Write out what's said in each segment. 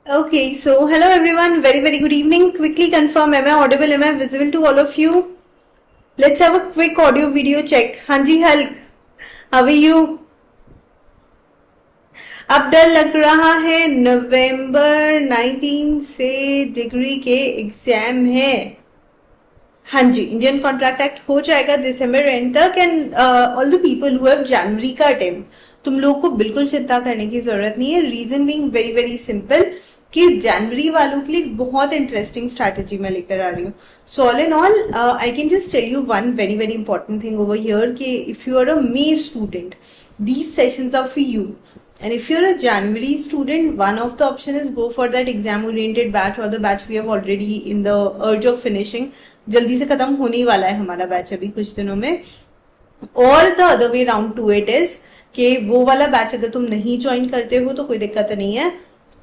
Okay, so hello everyone, very good evening. Quickly confirm, am I audible, am I visible to all of you? Let's have a quick audio video check. हाँ जी Hulk, how are you? अब डर लग रहा है, नवंबर 19 से degree के exam है. हाँ जी, इंडियन कॉन्ट्रैक्ट एक्ट हो जाएगा दिसंबर एंड तक. And all the people who have जनवरी का अटेम्प्ट, तुम लोग को बिल्कुल चिंता करने की जरूरत नहीं है. रीजन बीइंग वेरी सिंपल कि जनवरी वालों के लिए बहुत इंटरेस्टिंग स्ट्रैटेजी मैं लेकर आ रही हूँ. So all in all I can just tell you one very important thing over here कि if you are a May student, these sessions are for you. And if you're a January student, one of the option is go for that exam oriented batch or the batch we have already in the urge of finishing. जल्दी से खत्म होने ही वाला है हमारा batch अभी कुछ दिनों में. और the other way round to it is कि वो वाला बैच अगर तुम नहीं ज्वाइन करते हो तो कोई दिक्कत नहीं है,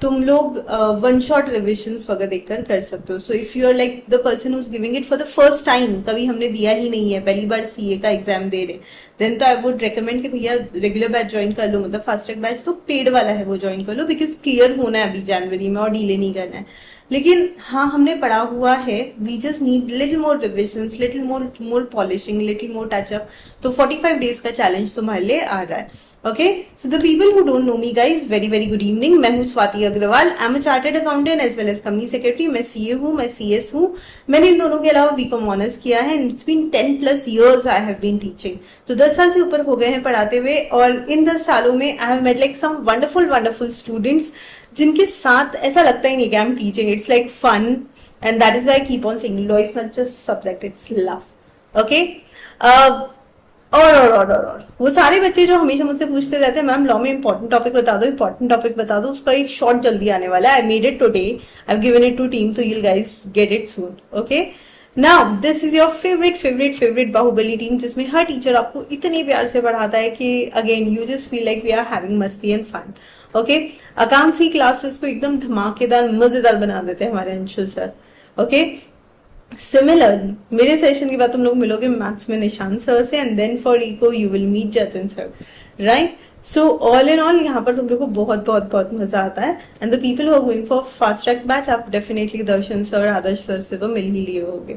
तुम लोग वन शॉट रिविजन्स वगैरह देखकर कर सकते हो. So if you are like the person who is giving it for the first time, कभी हमने दिया ही नहीं है, पहली बार सीए का एग्जाम दे रहे, देन तो आई वुड रिकमेंड कि भैया रेगुलर बैच ज्वाइन कर लो. मतलब फास्ट ट्रैक बैच तो पेड वाला है वो ज्वाइन कर लो, बिकॉज क्लियर होना है अभी जनवरी में और डिले नहीं करना है. लेकिन हाँ, हमने पढ़ा हुआ है, we just need little more revisions, little more polishing, little more touch up. तो 45 डेज का चैलेंज तुम्हारे लिए आ रहा है. Okay, so the people who don't know me guys, very good evening. मैं हूँ Swati Agarwal. I am a chartered accountant as well as company secretary. मैं CA हूँ, मैं सीएस हूँ. मैंने इन दोनों के अलावा बीकॉम ऑनर्स किया है. It's been 10+ years I have been teaching. तो 10 साल से ऊपर हो गए हैं पढ़ाते हुए. और इन 10 सालों में I have met like some wonderful students जिनके साथ ऐसा लगता ही नहीं कि I am teaching. It's like fun and that is why I keep on saying law is not just subject, it's love. Okay, और वो सारे बच्चे जो हमेशा मुझसे पूछते रहते हैं, मैम लॉ में इंपॉर्टेंट टॉपिक बता दो, उसका एक शॉर्ट जल्दी आने वाला है. I made it today, I have given it to team, तो you guys get it soon. Okay, now this is your favourite Baahubali team, जिसमें हर टीचर आपको इतने प्यार से पढ़ाता है कि again you just feel like we are having मस्ती एंड फन. ओके, अकाउंट्स की क्लासेस को एकदम धमाकेदार मजेदार बना देते हैं हमारे अंशुल सर. ओके, सिमिलरली मेरे सेशन के बाद तुम लोग मिलोगे मैथ्स में निशान सर से, and then for eco you will meet Jatin sir, right. So all in all यहाँ पर तुम लोग को बहुत मजा आता है. And the people who are going for fast track batch, आप definitely Darshan sir, Adarsh sir से तो मिल ही लिए होगे.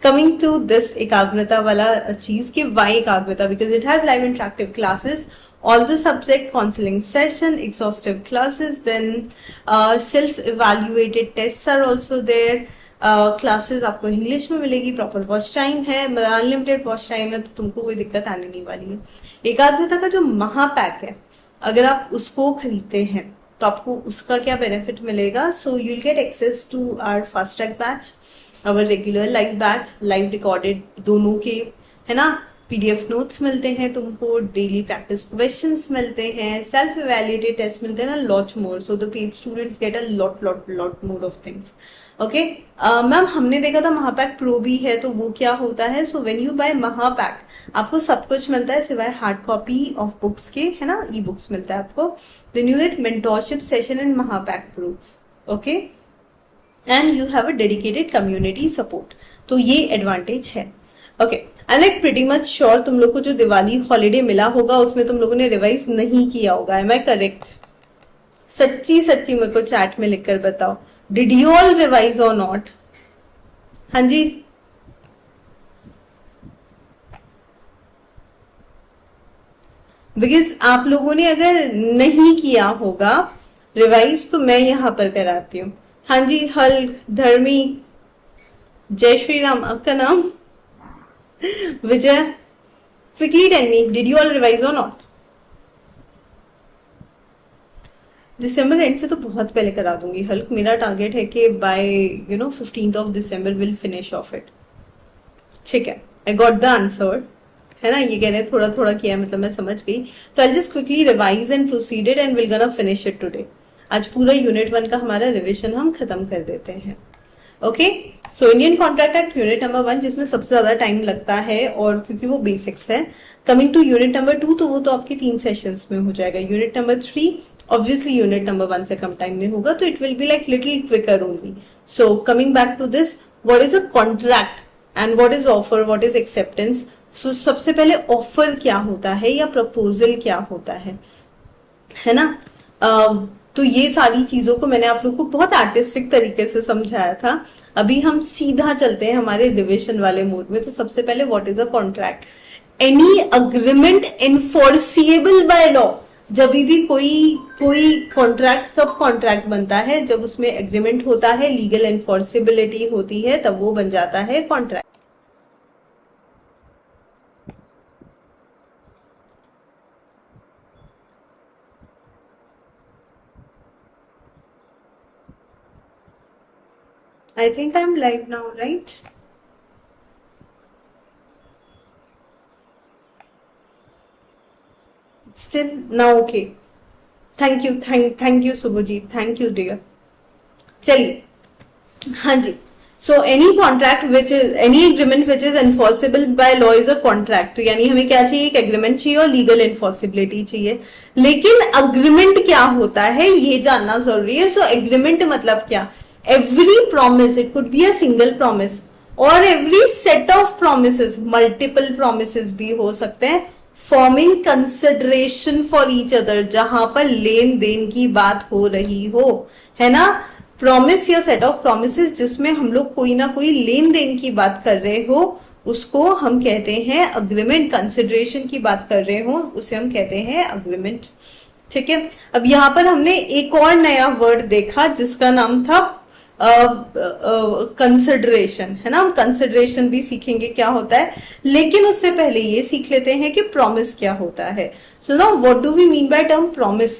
कमिंग टू दिस एकाग्रता वाला चीज की, वाई एकाग्रता? Because it has live interactive classes, all the subject counseling session, exhaustive classes, then self evaluated tests are also there. Classes आपको इंग्लिश में मिलेगी, प्रॉपर वॉच टाइम है, अनलिमिटेड वॉच टाइम है, तो तुमको कोई दिक्कत आने नहीं वाली है. एकाग्रता का जो महापैक है, अगर आप उसको खरीदते हैं तो आपको उसका क्या बेनिफिट मिलेगा? So you will get access to our fast track batch, our regular live batch, live recorded दोनों के, है ना. पीडीएफ नोट्स मिलते हैं तुमको, डेली प्रैक्टिस क्वेश्चंस मिलते हैं, सेल्फ इवैल्यूएटेड टेस्ट मिलते हैं ना, lot more. So the paid students get a lot more of things. Okay ma'am, हमने देखा था महापैक प्रो भी है, तो वो क्या होता है? सो व्हेन यू बाय महापैक आपको सब कुछ मिलता है सिवाय हार्ड कॉपी ऑफ बुक्स के, है ना, ई बुक्स मिलता है आपको. Then you get mentorship session in महापैक pro. Okay, and you have a dedicated community support. तो ये एडवांटेज है. Okay, I like pretty much sure तुम लोग को जो दिवाली हॉलीडे मिला होगा उसमें तुम लोगों ने रिवाइज नहीं किया होगा. Am I correct? सच्ची मेरे को चैट में लिखकर बताओ, डिड यू ऑल रिवाइज और नॉट? हाँ जी, बिकॉज आप लोगों ने अगर नहीं किया होगा रिवाइज तो मैं यहां पर कराती हूँ. हाँ जी, हल्क, धर्मी, जय श्री राम, आपका नाम? Vijay, quickly tell me, did you all revise और नॉट? दिसंबर एंड से तो बहुत पहले करा दूंगी हल्क. मेरा टारगेट है कि by 15th of December will finish off it. ठीक है, आई गॉट द आंसर, है ना. ये कह रहे हैं थोड़ा किया, मतलब मैं समझ गई. तो I just quickly revise and proceeded and will gonna finish it today. आज पूरा यूनिट 1 का हमारा रिविजन हम खत्म कर देते हैं. Okay, so Indian contract act unit number 1, जिसमें सबसे ज्यादा टाइम लगता है और क्योंकि वो बेसिक्स है. कमिंग टू यूनिट नंबर 2, तो वो तो आपके 3 सेशंस में हो जाएगा. Unit number 3 obviously unit number 1 से कम टाइम में होगा, तो it will be like little quicker only. So coming back to this, what is a contract and what is offer, what is acceptance. So सबसे पहले ऑफर क्या होता है या प्रपोजल क्या होता है ना. तो ये सारी चीजों को मैंने आप लोग को बहुत आर्टिस्टिक तरीके से समझाया था। अभी हम सीधा चलते हैं हमारे रिविजन वाले मोड में। तो सबसे पहले what is a contract? Any agreement enforceable by law. जब भी कोई कॉन्ट्रैक्ट, कब कॉन्ट्रैक्ट बनता है? जब उसमें एग्रीमेंट होता है, लीगल एनफोर्सिबिलिटी होती है, तब वो बन जाता है contract. I think I'm live now, right? Still now okay. Thank you Subhajit, thank you dear. चलिए, हाँ जी। So any contract which is any agreement which is enforceable by law is a contract. तो यानी हमें क्या चाहिए? एक एग्रीमेंट चाहिए और लीगल एनफोर्सिबिलिटी चाहिए। लेकिन अग्रीमेंट क्या होता है ये जानना जरूरी है। सो एग्रीमेंट मतलब क्या? Every promise, it could be a single promise or every set of promises, multiple promises भी हो सकते हैं, forming consideration for each other, जहां पर लेन देन की बात हो रही हो, है ना? प्रॉमिस या सेट ऑफ प्रोमिसेस जिसमें हम लोग कोई ना कोई लेन देन की बात कर रहे हो, उसको हम कहते हैं अग्रीमेंट। कंसिडरेशन की बात कर रहे हो, उसे हम कहते हैं अग्रीमेंट। ठीक है, अब यहाँ पर हमने एक और नया वर्ड देखा जिसका नाम था कंसिडरेशन, है ना? हम कंसिडरेशन भी सीखेंगे क्या होता है, लेकिन उससे पहले ये सीख लेते हैं कि प्रॉमिस क्या होता है। So now what do we mean by term promise?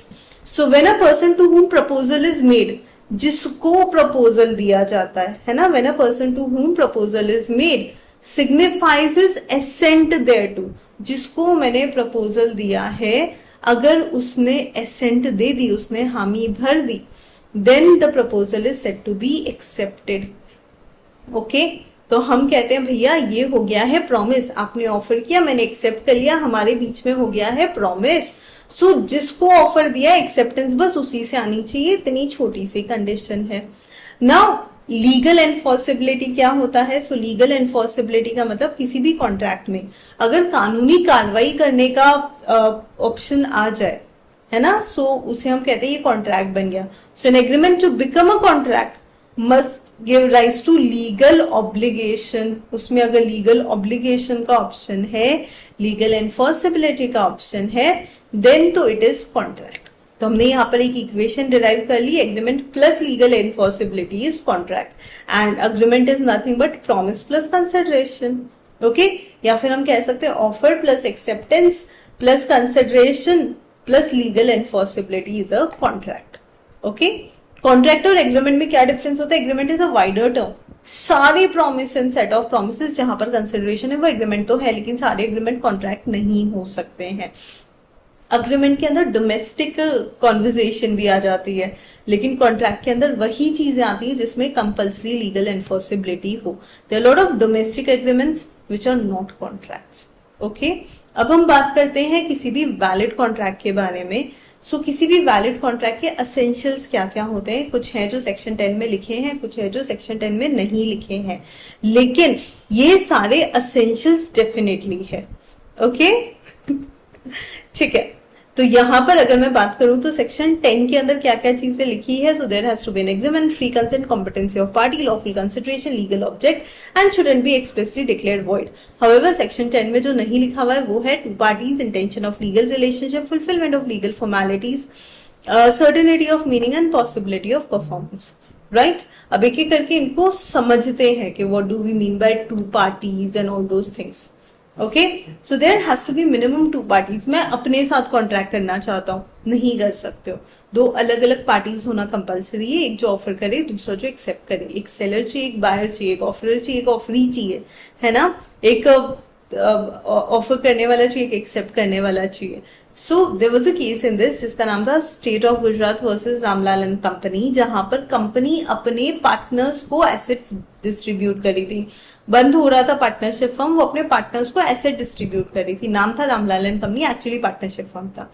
So when a person to whom proposal is made, जिसको प्रपोजल दिया जाता है ना, when a person to whom proposal is made signifies his assent there to, जिसको मैंने proposal दिया है, अगर उसने एसेंट दे दी, उसने हामी भर दी, then the proposal is said to be accepted. Okay, तो हम कहते हैं भैया ये हो गया है प्रॉमिस, आपने ऑफर किया, मैंने एक्सेप्ट कर लिया, हमारे बीच में हो गया है प्रॉमिस। सो जिसको ऑफर दिया एक्सेप्टेंस बस उसी से आनी चाहिए, इतनी छोटी सी कंडीशन है। नाउ लीगल एनफोर्सिबिलिटी क्या होता है? सो लीगल एनफोर्सिबिलिटी का मतलब किसी भी कॉन्ट्रैक्ट में अगर कानूनी कार्रवाई करने का ऑप्शन आ जाए, है ना, सो उसे हम कहते हैं ये कॉन्ट्रैक्ट बन गया। So an agreement to become a contract must give rise to legal obligation. उसमें अगर लीगल ऑब्लिगेशन का ऑप्शन है, लीगल एनफोर्सिबिलिटी का ऑप्शन है, देन तो इट इज कॉन्ट्रैक्ट। तो हमने यहाँ पर एक इक्वेशन डिराइव कर ली, agreement plus legal enforceability is contract, and agreement is nothing but promise plus consideration. Okay, या फिर हम कह सकते हैं offer plus acceptance plus consideration plus legal enforceability is a contract. Okay, contract और एग्रीमेंट में क्या डिफरेंस होता है? Agreement is a wider term, सारे promise and set of promises जहां पर कंसिडरेशन है वो एग्रीमेंट तो है, लेकिन सारे एग्रीमेंट कॉन्ट्रैक्ट नहीं हो सकते हैं। अग्रीमेंट के अंदर डोमेस्टिक कॉन्वर्जेशन भी आ जाती है, लेकिन कॉन्ट्रैक्ट के अंदर वही चीजें आती है जिसमें कंपल्सरी लीगल एनफोर्सिबिलिटी हो। There are lot of domestic agreements which are not contracts. Okay, अब हम बात करते हैं किसी भी वैलिड कॉन्ट्रैक्ट के बारे में। सो किसी भी वैलिड कॉन्ट्रैक्ट के एसेंशियल्स क्या क्या होते हैं? कुछ हैं जो सेक्शन 10 में लिखे हैं, कुछ है जो सेक्शन 10 में नहीं लिखे हैं, लेकिन ये सारे एसेंशियल्स डेफिनेटली है। ओके ठीक है, तो यहाँ पर अगर मैं बात करूं तो सेक्शन 10 के अंदर क्या क्या चीजें लिखी है? So there has to be an agreement, free consent, competency of party, lawful consideration, legal object and shouldn't be expressly declared void. However section 10 में जो नहीं लिखा हुआ है वो है two parties, intention of legal relationship, fulfilment of legal formalities, certainty of meaning and possibility of performance. Right, अब एक एक करके इनको समझते हैं कि what do we mean by two parties and all those things. Okay, so there has to be minimum two parties. मैं अपने साथ कॉन्ट्रैक्ट करना चाहता हूँ, नहीं कर सकते हो, दो अलग अलग पार्टीज होना कंपलसरी है, एक जो ऑफर करे, दूसरा जो एक्सेप्ट करे। एक सेलर चाहिए, एक बायर चाहिए, एक ऑफरर चाहिए, एक ऑफरी चाहिए, है ना, एक ऑफर करने वाला चाहिए, एक एक्सेप्ट करने वाला चाहिए। So there was a case in this जिसका नाम था state of Gujarat versus Ramlal and company, जहां पर कंपनी अपने पार्टनर्स को एसेट्स डिस्ट्रीब्यूट करी थी। बंद हो रहा था पार्टनरशिप फर्म, वो अपने पार्टनर्स को एसेट डिस्ट्रीब्यूट कर रही थी। नाम था Ramlal and company, actually partnership firm था।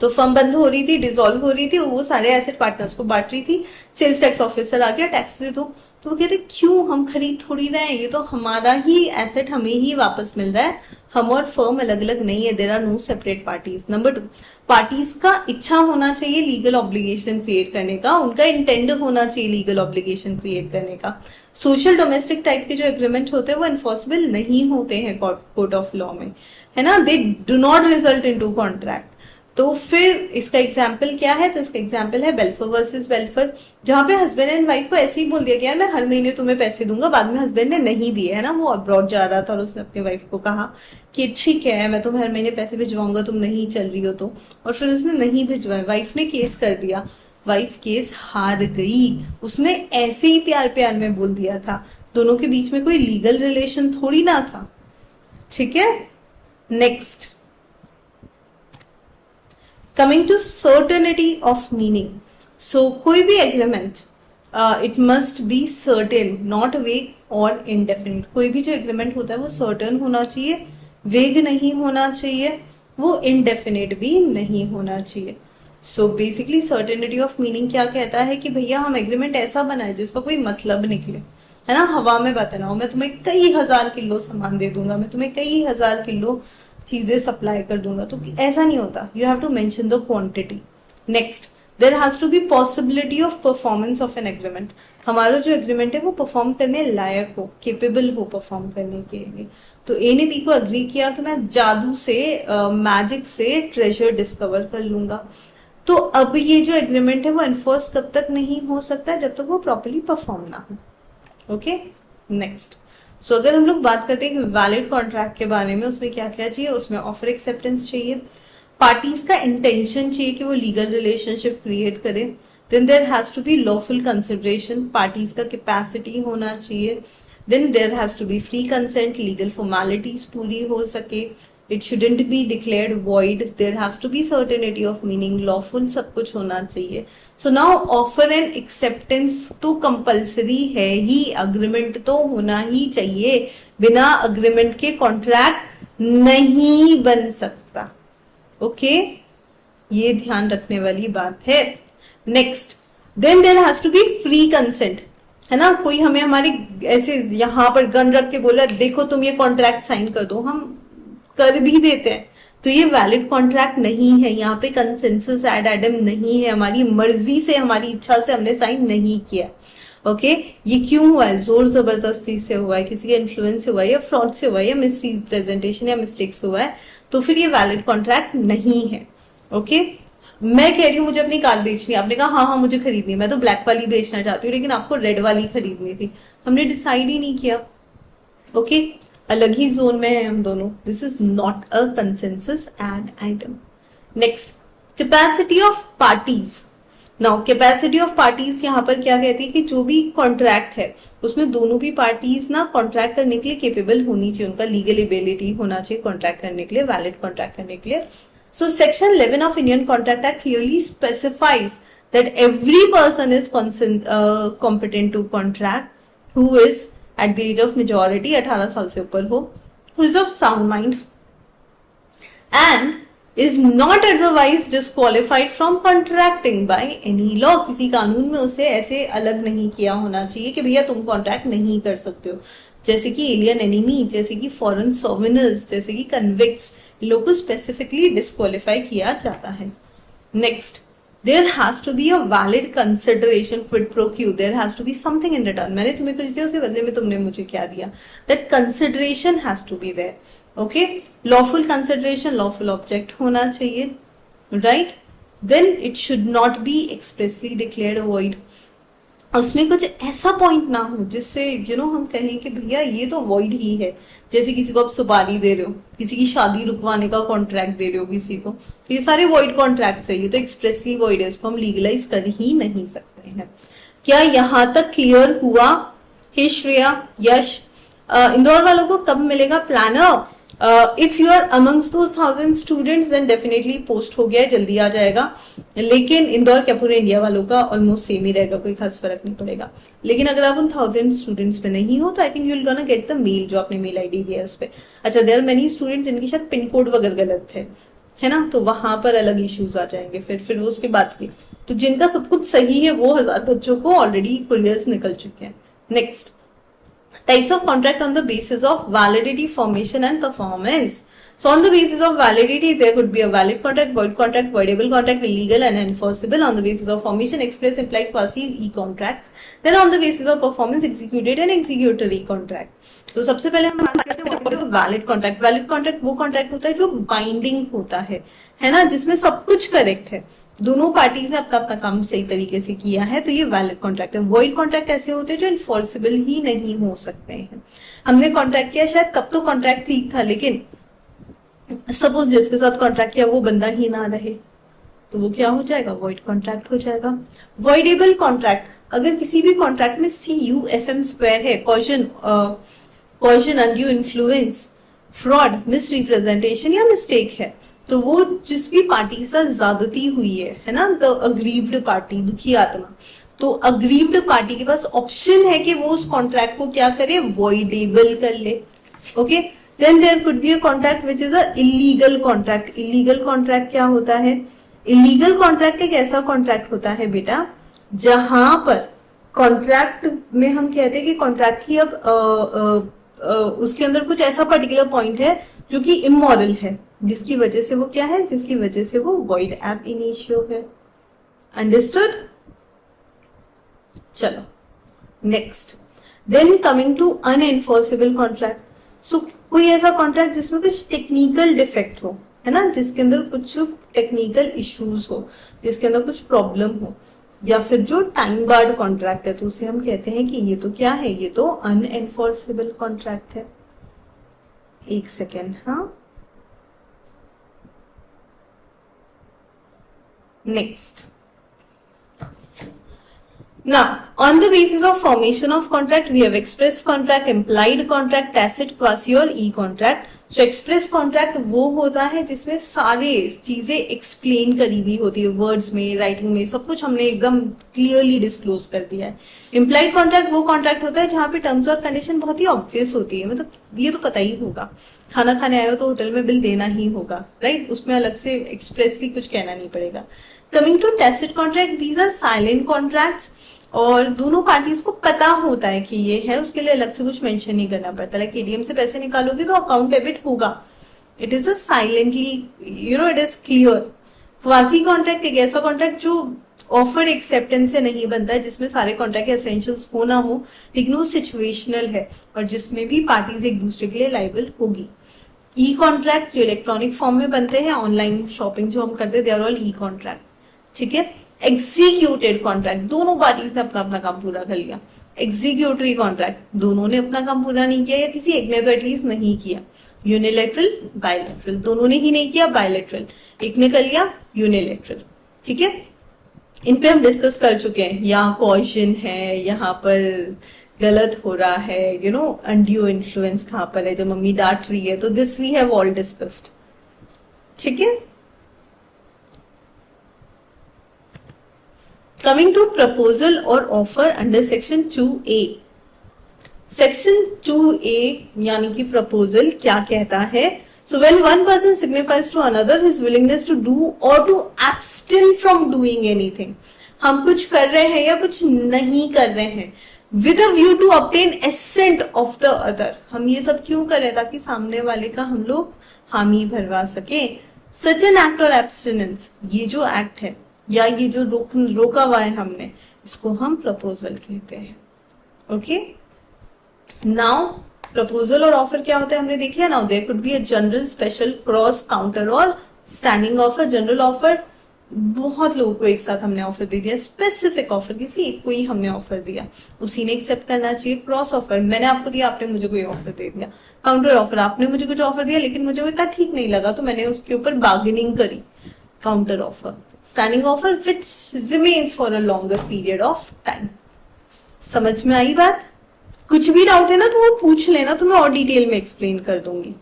तो फर्म बंद हो रही थी, डिसॉल्व हो रही थी, वो सारे एसेट पार्टनर्स को बांट रही थी। सेल्स टैक्स ऑफिसर आ गया, टैक्स दे दो। तो वो कहते क्यों, हम खरीद थोड़ी रहे हैं, ये तो हमारा ही एसेट, हमें ही वापस मिल रहा है, हम और फर्म अलग अलग नहीं है, there are no separate parties. Number 2, parties का इच्छा होना चाहिए लीगल ऑब्लिगेशन क्रिएट करने का, उनका इंटेंड होना चाहिए लीगल ऑब्लिगेशन क्रिएट करने का। सोशल डोमेस्टिक टाइप के जो एग्रीमेंट होते हैं वो एनफोर्सेबल नहीं होते हैं कोर्ट ऑफ लॉ में, है ना, they do not result into contract. तो फिर इसका एग्जाम्पल क्या है, तो इसका एग्जाम्पल है बेल्फर वर्सेस वेल्फर, जहां पे हस्बैंड एंड वाइफ को ऐसे ही बोल दिया गया मैं हर महीने तुम्हें पैसे दूंगा, बाद में हस्बैंड ने नहीं दिए, है ना, वो अब्रॉड जा रहा था और उसने अपनी वाइफ को कहा कि ठीक है मैं तुम्हें हर महीने पैसे भिजवाऊंगा, तुम नहीं चल रही हो तो, और फिर उसने नहीं भिजवाए, वाइफ ने केस कर दिया, वाइफ केस हार गई, उसने ऐसे ही प्यार प्यार में बोल दिया था, दोनों के बीच में कोई लीगल रिलेशन थोड़ी ना था, ठीक है। Next, coming to certainty of meaning, so कोई भी agreement it must be certain, not vague और इनडेफिनिट। कोई भी जो एग्रीमेंट होता है वो सर्टेन होना चाहिए, वेग नहीं होना चाहिए, वो इनडेफिनिट भी नहीं होना चाहिए। So basically certainty of meaning क्या कहता है कि भैया हम एग्रीमेंट ऐसा बनाए जिसका कोई मतलब निकले, है ना, हवा में बात ना हो, मैं तुम्हें कई हजार किलो सामान दे दूंगा, मैं तुम्हें कई हजार किलो चीजें सप्लाई कर दूंगा, तो ऐसा नहीं होता, you have to mention the quantity. Next, there has to be possibility of performance of an agreement, हमारा जो एग्रीमेंट है वो परफॉर्म करने लायक हो, केपेबल हो परफॉर्म करने के लिए। तो ए ने बी को अग्री किया कि मैं जादू से मैजिक से ट्रेजर डिस्कवर कर लूंगा, तो अब ये जो एग्रीमेंट है वो एनफोर्स कब तक नहीं हो सकता, जब तक वो प्रॉपर्ली परफॉर्म ना हो। ओके, नेक्स्ट, सो अगर हम लोग बात करते हैं वैलिड कॉन्ट्रैक्ट के बारे में, उसमें क्या क्या चाहिए, उसमें ऑफर एक्सेप्टेंस चाहिए, पार्टीज का इंटेंशन चाहिए कि वो लीगल रिलेशनशिप क्रिएट करे, then there has to be lawful consideration, parties का कैपेसिटी होना चाहिए, then there has to be free consent, legal formalities पूरी हो सके, it shouldn't be declared void, there has to be certainty of meaning, lawful सब कुछ होना चाहिए। So now offer and acceptance तो कंपल्सरी है ही, अग्रीमेंट तो होना ही चाहिए, बिना अग्रीमेंट के कॉन्ट्रैक्ट नहीं बन सकता। ओके, ये ध्यान रखने वाली बात है। Next, then there has to be free consent, है ना, कोई हमें हमारी ऐसे यहां पर गन रख के बोला देखो तुम ये कॉन्ट्रैक्ट साइन कर दो, हम कर भी देते हैं, तो ये वैलिड कॉन्ट्रैक्ट नहीं है, यहाँ पे कंसेंसस एड एडम नहीं है, हमारी मर्जी से हमारी इच्छा से हमने साइन नहीं किया। ओके, ये क्यों हुआ है, जोर जबरदस्ती से हुआ है, किसी के इन्फ्लुएंस से हुआ है, या फ्रॉड से हुआ है, या मिस रिप्रेजेंटेशन या मिस्टेक्स हुआ है, तो फिर ये वैलिड कॉन्ट्रैक्ट नहीं है। ओके, मैं कह रही हूँ मुझे अपनी कार बेचनी है, आपने कहा हाँ हाँ मुझे खरीदनी है, मैं तो ब्लैक वाली बेचना चाहती हूँ लेकिन आपको रेड वाली खरीदनी थी, हमने डिसाइड ही नहीं किया। ओके, अलग ही जोन में है हम दोनों, this is not a consensus ad item. Next, capacity of parties. Now capacity of parties यहाँ पर क्या कहती है कि जो भी कॉन्ट्रैक्ट है उसमें दोनों भी पार्टीज ना कॉन्ट्रैक्ट करने के लिए केपेबल होनी चाहिए, उनका लीगल एबिलिटी होना चाहिए कॉन्ट्रैक्ट करने के लिए, वैलिड कॉन्ट्रैक्ट करने के लिए। So Section 11 of Indian Contract Act clearly specifies that every person is competent to contract who is at the age of majority, 18 साल से ऊपर हो, who is of sound mind and is not otherwise disqualified from contracting by any law। किसी कानून में उसे ऐसे अलग नहीं किया होना चाहिए कि भैया तुम कॉन्ट्रैक्ट नहीं कर सकते हो, जैसे कि एलियन एनिमी, जैसे कि फॉरेन सोविनर्स, जैसे कि कन्विक्ट्स, लोगों को स्पेसिफिकली डिस्क्वालीफाई किया जाता है। Next, there has to be a valid consideration quid pro quo, there has to be something in return, मैंने तुम्हें कुछ दिया उसके बदले में तुमने मुझे क्या दिया, that consideration has to be there. Okay, lawful consideration, lawful object होना चाहिए, right, then it should not be expressly declared void, उसमें कुछ ऐसा पॉइंट ना हो जिससे हम कहें कि भैया ये तो वॉइड ही है, जैसे किसी को आप सुपारी दे रहे हो, किसी की शादी रुकवाने का कॉन्ट्रैक्ट दे रहे हो किसी को, तो ये सारे वॉइड कॉन्ट्रैक्ट है, ये तो एक्सप्रेसली वॉइड है, इसको हम लीगलाइज कर ही नहीं सकते हैं। क्या यहाँ तक क्लियर हुआ? हे श्रेया, यश, इंदौर वालों को कब मिलेगा planner? If you are amongst those 1000 students then definitely post हो गया है, जल्दी आ जाएगा, लेकिन इंदौर क्या पूरे इंडिया वालों का ऑलमोस्ट सेम ही रहेगा, कोई खास फर्क नहीं पड़ेगा। लेकिन अगर आप उन 1000 स्टूडेंट्स पे नहीं हो तो I think you will gonna get the mail, जो आपने मेल आईडी दिया है उस पे। अच्छा, देयर आर मेनी स्टूडेंट्स जिनके शायद पिन कोड वगैरह गलत थे, है ना, तो वहां पर अलग इश्यूज आ जाएंगे फिर वो उसके बाद की। तो जिनका सब कुछ सही है वो 1000 बच्चों को ऑलरेडी कुरियर्स निकल चुके हैं, next, types of contract on the basis of validity, formation and performance. So on the basis of validity, there could be a valid contract, void contract, voidable contract, illegal and enforceable. On the basis of formation, express, implied, quasi, e-contract. Then on the basis of performance, executed and executory contract. So सबसे पहले हम बात करते हैं what is a valid contract. Valid contract वो contract होता है जो binding होता है ना, जिसमें सब कुछ correct है, दोनों पार्टीज ने अपना अपना काम सही तरीके से किया है, तो ये वैलिड कॉन्ट्रैक्ट है. वॉइड कॉन्ट्रैक्ट ऐसे होते हैं जो इन्फोर्सेबल ही नहीं हो सकते हैं. हमने कॉन्ट्रैक्ट किया, शायद तब तो कॉन्ट्रैक्ट ठीक था, लेकिन सपोज जिसके साथ कॉन्ट्रैक्ट किया वो बंदा ही ना रहे, तो वो क्या हो जाएगा, वॉइड कॉन्ट्रैक्ट हो जाएगा. वॉइडेबल कॉन्ट्रैक्ट, अगर किसी भी कॉन्ट्रैक्ट में CUFM² है, कॉजन, अनड्यू इन्फ्लुएंस, फ्रॉड, मिसरिप्रेजेंटेशन या मिस्टेक है, तो वो जिस भी पार्टी के साथ ज्यादती हुई है ना, द अग्रीव्ड पार्टी, दुखी आत्मा, तो अग्रीव्ड पार्टी के पास ऑप्शन है कि वो उस कॉन्ट्रैक्ट को क्या करे, वॉइडेबल कर ले. Okay, then there could be a contract which is a illegal contract. Illegal contract क्या होता है? इलीगल कॉन्ट्रैक्ट एक ऐसा कॉन्ट्रैक्ट होता है बेटा जहां पर कॉन्ट्रैक्ट में हम कहते हैं कि कॉन्ट्रैक्ट ही अब उसके अंदर कुछ ऐसा पर्टिकुलर पॉइंट है जो कि इमोरल है, जिसकी वजह से वो क्या है, जिसकी वजह से वो वॉइड एब इनिशियो है. अंडरस्टूड? चलो next, then coming to unenforceable contract. So कोई ऐसा कॉन्ट्रैक्ट जिसमें कुछ टेक्निकल डिफेक्ट हो, है ना, जिसके अंदर कुछ टेक्निकल इश्यूज हो, जिसके अंदर कुछ प्रॉब्लम हो, या फिर जो टाइम बार्ड कॉन्ट्रैक्ट है, तो उसे हम कहते हैं कि ये तो क्या है, ये तो अनएनफोर्सेबल कॉन्ट्रैक्ट है. एक सेकेंड, हाँ. Next. Now, on the basis of formation of contract, we have express contract, implied contract, tacit, quasi और e-contract. So express contract वो होता है जिसमें सारे चीजें एक्सप्लेन करी हुई होती है, वर्ड्स में, राइटिंग में, सब कुछ हमने एकदम क्लियरली डिस्क्लोज कर दिया है. इम्प्लाइड कॉन्ट्रैक्ट वो कॉन्ट्रैक्ट होता है जहाँ पे टर्म्स और कंडीशन बहुत ही ऑब्वियस होती है, मतलब ये तो पता ही होगा, खाना खाने आए हो तो होटल में बिल देना ही होगा, राइट, उसमें अलग से एक्सप्रेसली कुछ कहना नहीं पड़ेगा. Coming to tacit contract, these are silent contracts, और दोनों पार्टीज को पता होता है कि ये है, उसके लिए अलग से कुछ मेंशन नहीं करना पड़ता. लाइक एटीएम से पैसे निकालोगे तो अकाउंट डेबिट होगा, it is a silently, you know, it is clear. Quasi contract एक ऐसा कॉन्ट्रैक्ट जो ऑफर एक्सेप्टेंस से नहीं बनता है, जिसमें सारे कॉन्ट्रैक्ट के एसेंशियल्स हो ना हो, लेकिन वो सिचुएशनल है और जिसमें भी पार्टीज एक दूसरे के लिए लाइबल होगी. ई कॉन्ट्रैक्ट जो इलेक्ट्रॉनिक फॉर्म में बनते हैं, ऑनलाइन शॉपिंग जो हम करते हैं, they are all e contract. ठीक है. एग्जीक्यूटेड कॉन्ट्रैक्ट, दोनों पार्टीज ने अपना अपना काम पूरा कर लिया. एग्जीक्यूटरी कॉन्ट्रैक्ट, दोनों ने अपना काम पूरा नहीं किया या किसी एक ने तो एटलीस्ट नहीं किया. यूनिलेटरल, बायलेटरल, दोनों ने ही नहीं किया. बायलेटरल, एक ने कर लिया. यूनिलेटरल, ठीक है, इन पे हम डिस्कस कर चुके हैं. यहाँ कॉशन है, यहाँ पर गलत हो रहा है, यू नो, अनड्यू इन्फ्लुएंस कहाँ पर है, जब मम्मी डांट रही है, तो this we have all discussed. ठीक है. Coming to proposal or offer under section 2A. Section 2A यानी कि proposal क्या कहता है? So when one person signifies to another his willingness to do or to abstain from doing anything, हम कुछ कर रहे हैं या कुछ नहीं कर रहे हैं, with a view to obtain assent of the other. हम ये सब क्यों कर रहे हैं? ताकि सामने वाले का हम लोग हामी भरवा सके. Such an act or abstinence, ये जो एक्ट है या ये जो रोका हुआ है हमने, इसको हम प्रपोजल कहते हैं. ओके. नाउ प्रपोजल और ऑफर क्या होता है हमने देख लिया. Now there could be a general, special, cross, counter और स्टैंडिंग ऑफर. जनरल ऑफर, बहुत लोगों को एक साथ हमने ऑफर दे दिया. स्पेसिफिक ऑफर, किसी एक को ही हमने ऑफर दिया, उसी ने एक्सेप्ट करना चाहिए. क्रॉस ऑफर, मैंने आपको दिया, आपने मुझे कोई ऑफर दे दिया. काउंटर ऑफर, आपने मुझे कुछ ऑफर दिया लेकिन मुझे वो इतना ठीक नहीं लगा तो मैंने उसके ऊपर बार्गेनिंग करी. Counter offer. Standing offer which remains for a longer period of time. समझ में आई बात? कुछ भी डाउट है ना तो वो पूछ लेना, तो मैं और डिटेल में एक्सप्लेन कर दूंगी.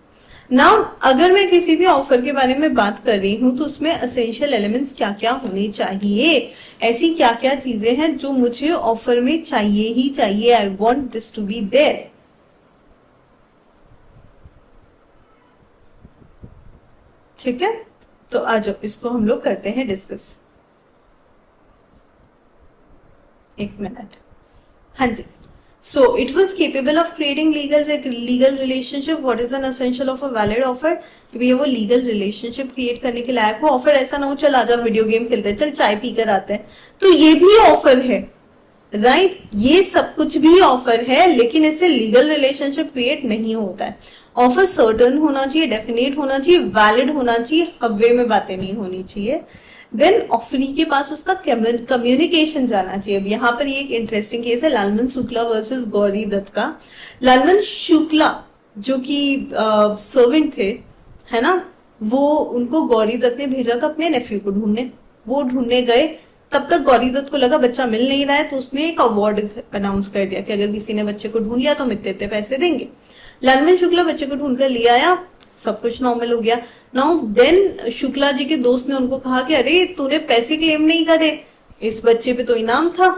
नाउ अगर मैं किसी भी ऑफर के बारे में बात कर रही हूं तो उसमें एसेंशियल एलिमेंट्स क्या क्या होने चाहिए, ऐसी क्या क्या चीजें हैं जो मुझे ऑफर में चाहिए ही चाहिए. I want this to be there. ठीक है, तो आ जाओ, इसको हम लोग करते हैं डिस्कस. एक मिनट. हाँ जी. So it was capable of creating legal relationship. What is an essential of a valid offer? कि भैया वो legal relationship create करने के लायक हो. ऑफर ऐसा ना हो चल आ जाओ वीडियो गेम खेलते हैं, चल चाय पी कर आते हैं, तो ये भी ऑफर है, राइट? ये सब कुछ भी ऑफर है, लेकिन इससे लीगल रिलेशनशिप क्रिएट नहीं होता है. ऑफर सर्टन होना चाहिए, डेफिनेट होना चाहिए, वैलिड होना चाहिए, हवे में बातें नहीं होनी चाहिए. देन ऑफरी के पास उसका कम्युनिकेशन जाना चाहिए. अब यहाँ पर ये एक इंटरेस्टिंग केस है लालमन शुक्ला वर्सेस गौरी दत्त का. लालमन शुक्ला जो कि सर्वेंट थे, है ना, वो उनको गौरी दत्त ने भेजा था अपने नेफ्यू को ढूंढने. वो ढूंढने गए, तब तक गौरी दत्त को लगा बच्चा मिल नहीं रहा है, तो उसने एक अवार्ड अनाउंस कर दिया कि अगर किसी ने बच्चे को ढूंढ लिया तो हम इतने पैसे देंगे. लालमन शुक्ला बच्चे को ढूंढ कर ले आया, सब कुछ नॉर्मल हो गया. नाउ देन शुक्ला जी के दोस्त ने उनको कहा कि अरे तूने पैसे क्लेम नहीं करे, इस बच्चे पे तो इनाम था.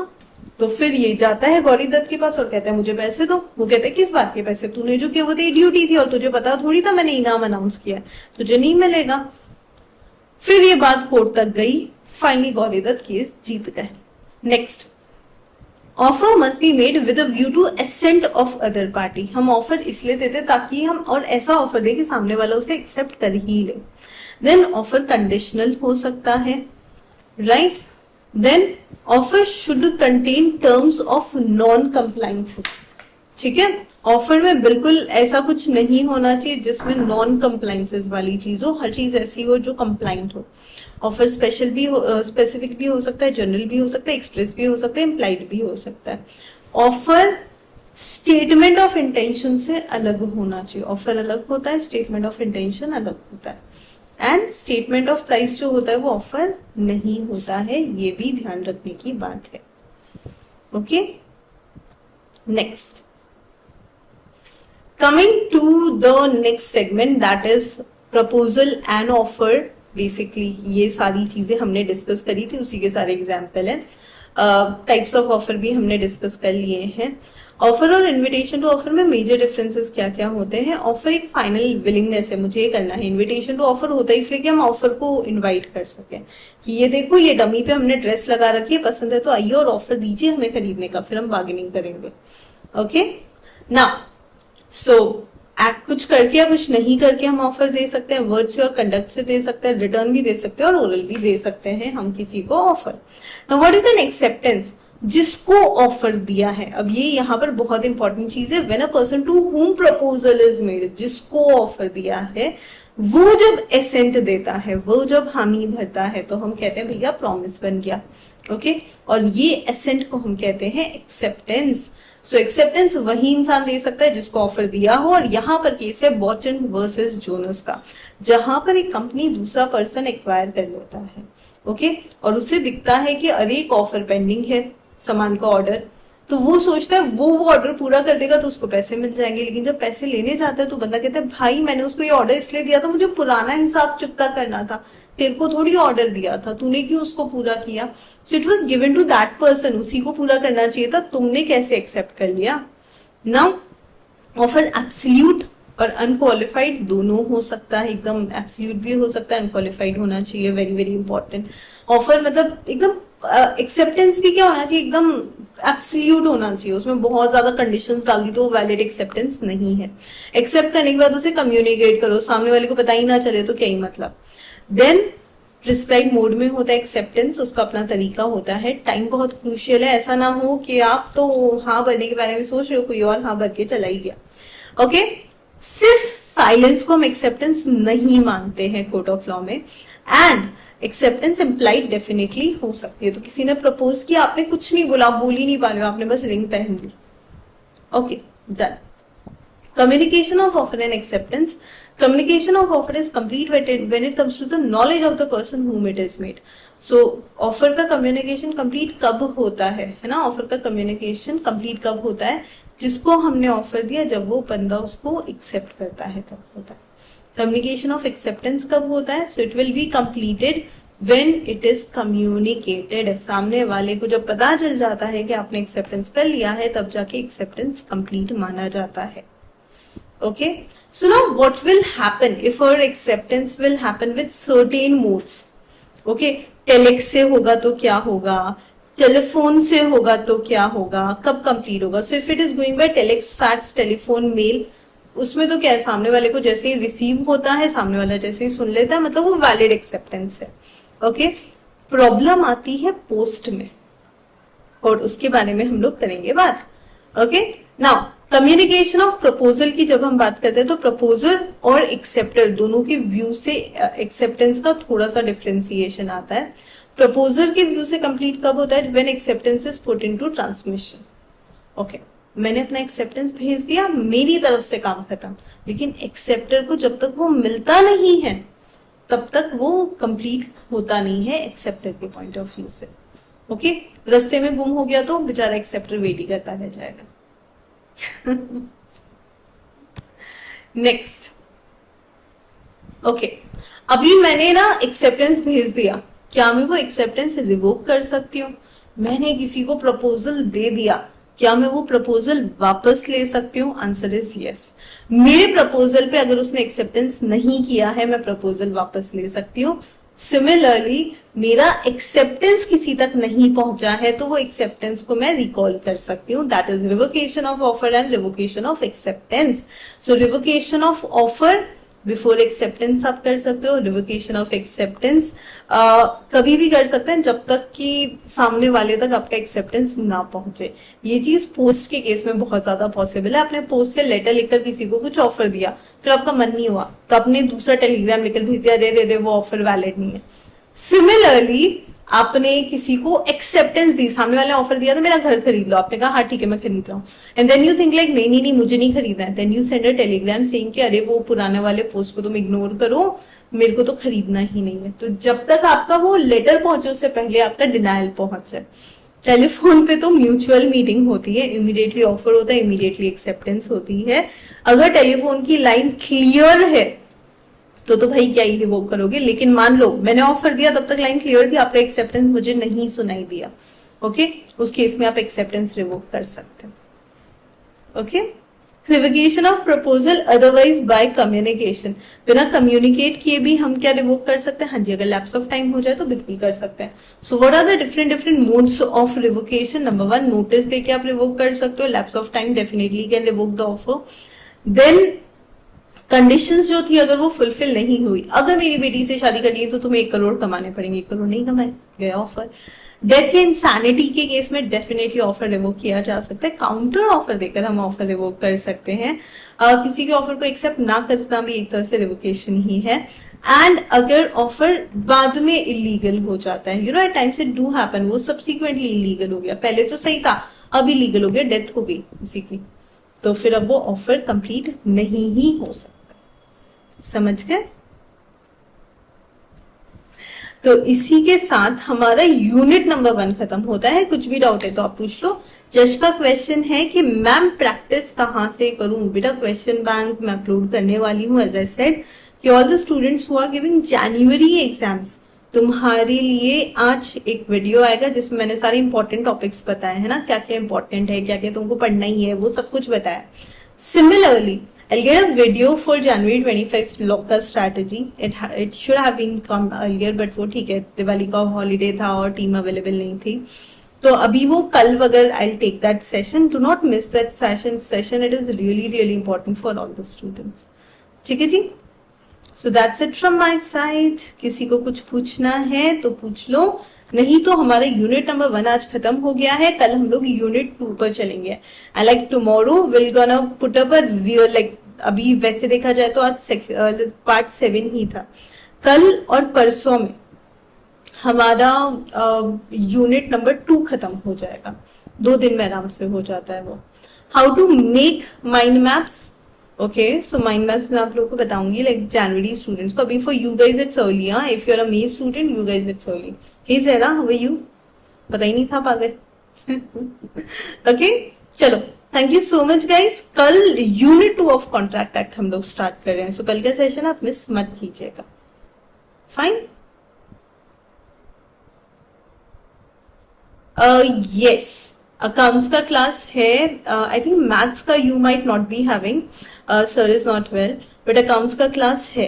तो फिर ये जाता है गौरी दत्त के पास और कहता है मुझे पैसे दो. वो कहते हैं किस बात के पैसे, तूने जो किया वो तेरी ड्यूटी थी और तुझे पता थोड़ी था मैंने इनाम अनाउंस किया, तुझे नहीं मिलेगा. फिर ये बात कोर्ट तक गई. फाइनली गौरी दत्त केस जीत गए. Next, offer must be made with a view to assent of other party. हम ऑफर इसलिए देते ताकि हम और ऐसा ऑफर दें कि सामने वाला उसे एक्सेप्ट कर ही ले. देन ऑफर कंडीशनल हो सकता है, right? Then offer should contain terms of non compliances. ठीक है, ऑफर में बिल्कुल ऐसा कुछ नहीं होना चाहिए जिसमें नॉन कंप्लायंसेस वाली चीज हो. हर चीज ऐसी हो जो कंप्लाइंट हो. ऑफर स्पेशल भी हो, स्पेसिफिक भी हो सकता है, जनरल भी हो सकता है, एक्सप्रेस भी हो सकता है, इम्प्लाइड भी हो सकता है. ऑफर स्टेटमेंट ऑफ इंटेंशन से अलग होना चाहिए. ऑफर अलग होता है, स्टेटमेंट ऑफ इंटेंशन अलग होता है. एंड स्टेटमेंट ऑफ प्राइस जो होता है वो ऑफर नहीं होता है, ये भी ध्यान रखने की बात है. Okay, next, coming to the next segment, that is proposal and offer. Basically ये सारी चीजें हमने डिस्कस करी थी, उसी के सारे एग्जाम्पल हैं. टाइप्स ऑफ ऑफर भी हमने डिस्कस कर लिए हैं. ऑफर और इनविटेशन टू ऑफर में मेजर डिफरेंसेस क्या क्या होते हैं? ऑफर एक फाइनल विलिंगनेस है, मुझे ये करना है. इनविटेशन टू ऑफर होता है इसलिए कि हम ऑफर को इनवाइट कर सकें कि ये देखो ये डमी पे हमने ड्रेस लगा रखी है, पसंद है तो आइए और ऑफर दीजिए हमें खरीदने का, फिर हम बार्गेनिंग करेंगे. ओके ना, सो एक्ट कुछ करके या कुछ नहीं करके हम ऑफर दे सकते हैं. वर्ड से और कंडक्ट से दे सकते हैं, रिटर्न भी दे सकते हैं और ओरल भी दे सकते हैं हम किसी को offer. Now what is an acceptance? जिसको ऑफर दिया है. अब ये यहाँ पर बहुत इंपॉर्टेंट चीज है. When a person to whom proposal is made, जिसको ऑफर दिया है वो जब एसेंट देता है, वो जब हामी भरता है, तो हम कहते हैं भैया प्रॉमिस बन गया. ओके, और ये एसेंट को हम कहते हैं एक्सेप्टेंस. सो एक्सेप्टेंस वही इंसान दे सकता है जिसको ऑफर दिया हो. और यहाँ पर केस है बॉटन वर्सेस जोनस का, जहां पर एक कंपनी दूसरा पर्सन एक्वायर कर लेता है. ओके, और उससे दिखता है कि अरे एक ऑफर पेंडिंग है सामान का ऑर्डर, तो वो सोचता है वो ऑर्डर पूरा कर देगा तो उसको पैसे मिल जाएंगे. लेकिन जब पैसे लेने जाता है तो बंदा कहता है भाई मैंने उसको ये ऑर्डर इसलिए दिया था, मुझे पुराना हिसाब चुकता करना था, तेरे को थोड़ी ऑर्डर दिया था, तूने क्यों उसको पूरा किया? So it was given to that person, उसी को पूरा करना चाहिए था, तुमने कैसे एक्सेप्ट कर लिया? नाउ ऑफर एब्सोल्यूट और अनक्वालिफाइड दोनों हो सकता है. एकदम एब्सोल्यूट भी हो सकता है, अनक्वालिफाइड होना चाहिए. Very very important. ऑफर मतलब एकदम एक्सेप्टेंस भी क्या होना चाहिए, एकदम एब्सोल्यूट होना चाहिए. उसमें बहुत ज्यादा कंडीशंस डाल दी तो वो वैलिड एक्सेप्टेंस नहीं है. एक्सेप्ट करने के बाद उसे कम्युनिकेट करो, सामने वाले को पता ही ना चले तो क्या ही मतलब. देन प्रिस्क्राइब मोड में होता है एक्सेप्टेंस, उसका अपना तरीका होता है. टाइम बहुत क्रूशियल है, ऐसा ना हो कि आप तो हाँ भरने के बारे में सोच रहे हो, कोई और हाँ भर के चला ही गया. ओके, सिर्फ साइलेंस को हम एक्सेप्टेंस नहीं मानते हैं कोर्ट ऑफ लॉ में. एंड एक्सेप्टेंस इम्प्लाइड डेफिनेटली हो सकती है. तो किसी ने प्रपोज किया, आपने कुछ नहीं बोला, आप बोल ही नहीं पा रहे हो, आपने बस रिंग पहन ली. Okay, done. Communication of offer and acceptance. Communication of offer is complete when it comes to the knowledge of the person whom it is made. So offer का communication complete कब होता है ना? offer का communication complete कब होता है? जिसको हमने offer दिया जब वो बंदा उसको accept करता है तब होता है. Communication of acceptance कब होता है? So it will be completed when it is communicated. सामने वाले को जब पता चल जाता है कि आपने acceptance कर लिया है, तब जाके acceptance complete माना जाता है. Okay, so now what will happen if our acceptance will happen with certain modes? Okay, telex से होगा तो क्या होगा, टेलीफोन से होगा तो क्या होगा, कब कंप्लीट होगा? So if it is going by telex, fax, telephone, mail, उसमें तो क्या है, सामने वाले को जैसे ही रिसीव होता है, सामने वाला जैसे ही सुन लेता है, मतलब वो वैलिड एक्सेप्टेंस है। ओके, प्रॉब्लम आती है पोस्ट में, और उसके बारे में हम लोग करेंगे बात। Okay, now communication of proposal की जब हम बात करते हैं तो प्रपोजल और एक्सेप्टर दोनों के व्यू से एक्सेप्टेंस का थोड़ा सा डिफरेंशिएशन आता है। प्रपोजल के व्यू से कंप्लीट कब होता है? When acceptance is put into transmission. Okay, मैंने अपना एक्सेप्टेंस भेज दिया, मेरी तरफ से काम खत्म, लेकिन एक्सेप्टर को जब तक वो मिलता नहीं है तब तक वो कंप्लीट होता नहीं है एक्सेप्टर के पॉइंट ऑफ व्यू से। ओके, रास्ते में गुम हो गया तो बेचारा एक्सेप्टर वेट ही करता रह जाएगा। नेक्स्ट, ओके, अभी मैंने ना एक्सेप्टेंस भेज दिया, क्या मैं वो एक्सेप्टेंस रिवोक कर सकती हूँ? मैंने किसी को प्रपोजल दे दिया, क्या मैं वो प्रपोजल वापस ले सकती हूँ? Answer is yes. मेरे प्रपोजल पे अगर उसने एक्सेप्टेंस नहीं किया है, मैं प्रपोजल वापस ले सकती हूँ। सिमिलरली मेरा एक्सेप्टेंस किसी तक नहीं पहुंचा है तो वो एक्सेप्टेंस को मैं रिकॉल कर सकती हूँ। That is revocation of offer and revocation of acceptance. So revocation of offer before acceptance आप कर सकते हो, रिवोकेशन ऑफ एक्सेप्टेंस कभी भी कर सकते हैं जब तक कि सामने वाले तक आपका एक्सेप्टेंस ना पहुंचे। ये चीज पोस्ट के केस में बहुत ज्यादा पॉसिबल है। आपने पोस्ट से लेटर लिखकर किसी को कुछ ऑफर दिया, फिर आपका मन नहीं हुआ तो आपने दूसरा टेलीग्राम लिखकर भेज दिया, रे रे वो ऑफर वैलिड नहीं है। सिमिलरली आपने किसी को एक्सेप्टेंस दी, सामने वाले ने ऑफर दिया तो मेरा घर खरीद लो, आपने कहा हाँ ठीक है मैं खरीद रहा हूँ, and then you think like नहीं नहीं नहीं मुझे नहीं खरीदना है, then you send a telegram saying कि अरे वो पुराने वाले पोस्ट को तुम इग्नोर करो, मेरे को तो खरीदना ही नहीं है। तो जब तक आपका वो लेटर पहुंचे उससे पहले आपका डिनायल पहुंच जाए। टेलीफोन पे तो म्यूचुअल मीटिंग होती है, इमीडिएटली ऑफर होता है, इमीडिएटली एक्सेप्टेंस होती है। अगर टेलीफोन की लाइन क्लियर है तो भाई क्या ही रिवोक करोगे, लेकिन मान लो मैंने ऑफर दिया तब तक लाइन क्लियर थी, आपका एक्सेप्टेंस मुझे नहीं सुनाई दिया, ओके, उस केस में आप एक्सेप्टेंस रिवोक कर सकते हो। Okay, revocation of proposal otherwise by communication, बिना कम्युनिकेट किए भी हम क्या रिवोक कर सकते हैं? हाँ जी, अगर लैप्स ऑफ टाइम हो जाए तो बिल्कुल कर सकते हैं। So what are the different modes of revocation? Number 1, notice देके आप रिवोक कर सकते हो, lapse of time definitely can revoke the offer. Then conditions जो थी अगर वो फुलफिल नहीं हुई, अगर मेरी बेटी से शादी करनी है तो तुम्हें 1 करोड़ कमाने पड़ेंगे, 1 करोड़ नहीं कमाए, गया ऑफर। डेथ या इंसैनिटी के केस में डेफिनेटली ऑफर रिवोक किया जा सकता है, काउंटर ऑफर देकर हम ऑफर रिवोक कर सकते हैं। किसी के ऑफर को एक्सेप्ट ना करना भी एक तरह से रिवोकेशन ही है। एंड अगर ऑफर बाद में इलीगल हो जाता है, you know at times it do happen, वो सब्सिक्वेंटली इलीगल हो गया, पहले तो सही था अब इलीगल हो गया, डेथ हो गई किसी की, तो फिर अब वो ऑफर कंप्लीट नहीं ही हो सकता। समझ गए? तो इसी के साथ हमारा यूनिट नंबर 1 खत्म होता है। कुछ भी डाउट है तो आप पूछ लो। जश का क्वेश्चन है कि मैम प्रैक्टिस कहाँ से करूं? बेटा क्वेश्चन बैंक मैं अपलोड करने वाली हूँ, एज आई सेड कि all the students who are giving January exams, तुम्हारे लिए आज एक वीडियो आएगा जिसमें मैंने सारे इंपॉर्टेंट टॉपिक्स बताए हैं ना, क्या क्या इंपॉर्टेंट है, क्या क्या तुमको पढ़ना ही है, वो सब कुछ बताया। Similarly I'll get a video for January 25 locker strategy. It should have been come earlier, but वो ठीक है, दिवाली का हॉलीडे था और टीम अवेलेबल नहीं थी, तो अभी वो कल वगैरह I'll take that session. Do not miss that session. It is really important for all the students. ठीक है जी? So that's it from my side. किसी को कुछ पूछना है तो पूछ लो, नहीं तो हमारा यूनिट नंबर 1 आज खत्म हो गया है। कल हम लोग यूनिट 2 पर चलेंगे। And like tomorrow will gonna put up a like, अभी वैसे देखा जाए तो आज पार्ट 7 ही था, कल और परसों में हमारा यूनिट नंबर 2 खत्म हो जाएगा। 2 दिन में आराम से हो जाता है वो। How to make mind maps, okay, so mind maps में आप लोगों को बताऊंगी लाइक जनवरी स्टूडेंट्स को। अभी for you guys it's early, हाँ, if you are a May student you guys it's early. Hey Zara, how are you? पता ही नहीं था पागल। ओके, चलो, thank you so much guys. कल यूनिट 2 ऑफ कॉन्ट्रैक्ट एक्ट हम लोग स्टार्ट कर रहे हैं, सो कल का सेशन आप मिस मत कीजिएगा। फाइन, यस, अकाउंट्स का क्लास है। आई थिंक मैथ्स का you might not be having, sir is not well, but accounts का क्लास है।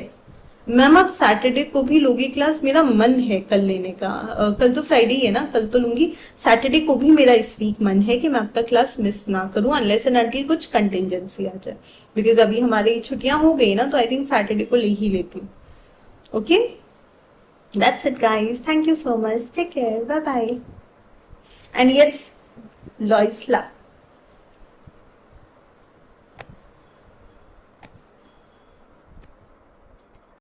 मैम आप सैटरडे को भी लोगी क्लास? मेरा मन है कल लेने का। कल तो फ्राइडे ही है ना, कल तो लूंगी। सैटरडे को भी मेरा इस वीक मन है कि मैं आपका क्लास मिस ना करूं, अनलेस एंड अनटिल कुछ कंटिजेंसी आ जाए, बिकॉज अभी हमारी छुट्टियां हो गई ना, तो आई थिंक सैटरडे को ले ही लेती हूँ। Okay, that's it guys, thank you so much, take care, bye bye, and yes, लॉइस ला।